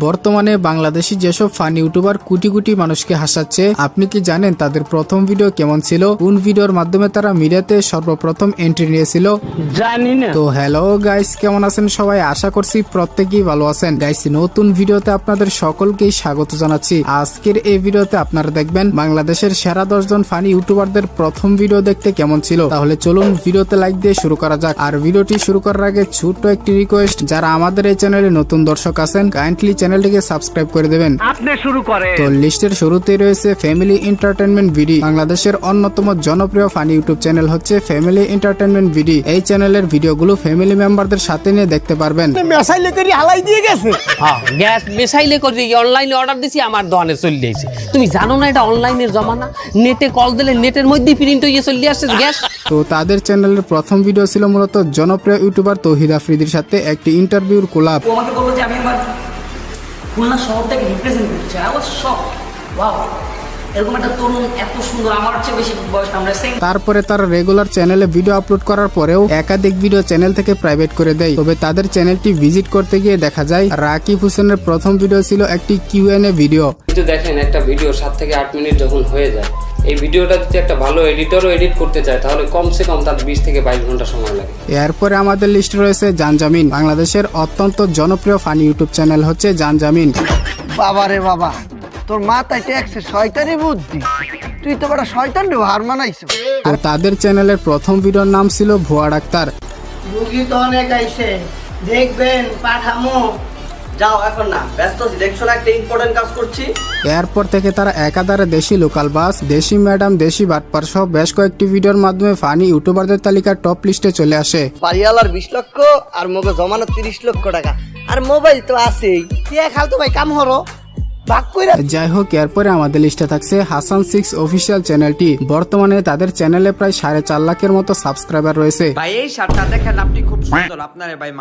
বর্তমানে বাংলাদেশি যেসব funny YouTuber crore crore মানুষকে হাসাচ্ছে, আপনি কি জানেন তাদের প্রথম ভিডিও কেমন ছিল? কোন ভিডিওর মাধ্যমে তারা মিডিয়াতে সর্বপ্রথম এন্ট্রি নিয়েছিল? জানি না। তো হ্যালো গাইস, কেমন আছেন সবাই? আশা করছি প্রত্যেকেই ভালো আছেন। গাইস, নতুন ভিডিওতে আপনাদের সকলকেই স্বাগত জানাচ্ছি। আজকের এই ভিডিওতে আপনারা দেখবেন বাংলাদেশের সেরা 10 জন ফানি ইউটিউবারদের প্রথম ভিডিও দেখতে কেমন ছিল। তাহলে চলুন ভিডিওতে লাইক দিয়ে শুরু করা যাক। আর ভিডিওটি শুরু করার আগে ছোট্ট একটি রিকোয়েস্ট, যারা আমাদের এই চ্যানেলে নতুন দর্শক আছেন কাইন্ডলি চ্যানেলটিকে সাবস্ক্রাইব করে দেবেন। আপনি শুরু করেন। তো লিস্টের শুরুতেই রয়েছে ফ্যামিলি এন্টারটেইনমেন্ট ভিডি। বাংলাদেশের অন্যতম জনপ্রিয় ফানি ইউটিউব চ্যানেল হচ্ছে ফ্যামিলি এন্টারটেইনমেন্ট ভিডি। এই চ্যানেলের ভিডিওগুলো ফ্যামিলি মেম্বারদের সাথে নিয়ে দেখতে পারবেন। মেসাইলে করে হালাই দিয়ে গেছে। হ্যাঁ, গ্যাস মেসাইলে করে অনলাইনে অর্ডার দিছি, আমার দোকানে চলে যাইছে। তুমি জানো না এটা অনলাইনের জমানা? নেটে কল দিলে নেটের মধ্যেই প্রিন্ট হয়ে চলে আসছে গ্যাস। তো তাদের চ্যানেলের প্রথম ভিডিও ছিল মূলত জনপ্রিয় ইউটিউবার তৌহিদ আফ্রিদির সাথে একটি ইন্টারভিউর কোলাপ। ও আমাকে বললো যে আমি আমার খুলনা শহরটাকে রিপ্রেজেন্ট করতে চাই। আই ওয়াজ শক, ওয়াও, এরকম একটা তরুণ এত সুন্দর, আমার চেয়ে বেশি বয়স, আমরা সেম। তারপরে তারা রেগুলার চ্যানেলে ভিডিও আপলোড করার পরেও একাধিক ভিডিও চ্যানেল থেকে প্রাইভেট করে দেয়। তবে তাদের চ্যানেলটি ভিজিট করতে গিয়ে দেখা যায় রাকিব হোসেনের প্রথম ভিডিও ছিল একটি কিউএনএ ভিডিও। কিন্তু দেখেন, একটা ভিডিও 7 থেকে 8 মিনিট যখন হয়ে যায়, এই ভিডিওটা যদি একটা ভালো এডিটরও এডিট করতে চায় তাহলে কমসে কম তার 20 থেকে 22 ঘন্টা সময় লাগে। এরপরে আমাদের লিস্টে রয়েছে জানজামিন। বাংলাদেশের অত্যন্ত জনপ্রিয় ফানি ইউটিউব চ্যানেল হচ্ছে জানজামিন। বাবা রে বাবা, তোর মাথায় ট্যাক্সে শয়তানি বুদ্ধি, তুই তো বড় শয়তান রে, হার মানাইছো। আর তাদের চ্যানেলের প্রথম ভিডিওর নাম ছিল ভুয়া ডাক্তার। রুগী তো অনেক আইছে, দেখবেন পাঠামো। যাও, এখন না, ব্যস্ত আছি, দেখছো না একটা ইম্পর্টেন্ট কাজ করছি। এরপর থেকে তারা একাধারে দেশি লোকাল বাস, দেশি ম্যাডাম, দেশি বাটপার সহ বেশ কয়েকটি ভিডিওর মাধ্যমে ফানি ইউটিউবারদের তালিকার টপ লিস্টে চলে আসে। বাড়িওয়ালার 20 লক্ষ আর মোকে জমানো 30 লক্ষ টাকা, আর মোবাইল তো আছেই। কে খালতো ভাই কাম হরো ভাগ কইরা। যাই হোক, এরপরে আমাদের লিস্টে থাকছে হাসান 6 অফিসিয়াল চ্যানেলটি। বর্তমানে তাদের চ্যানেলে প্রায় 4.5 লাখের মতো সাবস্ক্রাইবার রয়েছে। ভাই এই শার্টটা দেখেন, আপনি খুব সুন্দর, আপনারে ভাই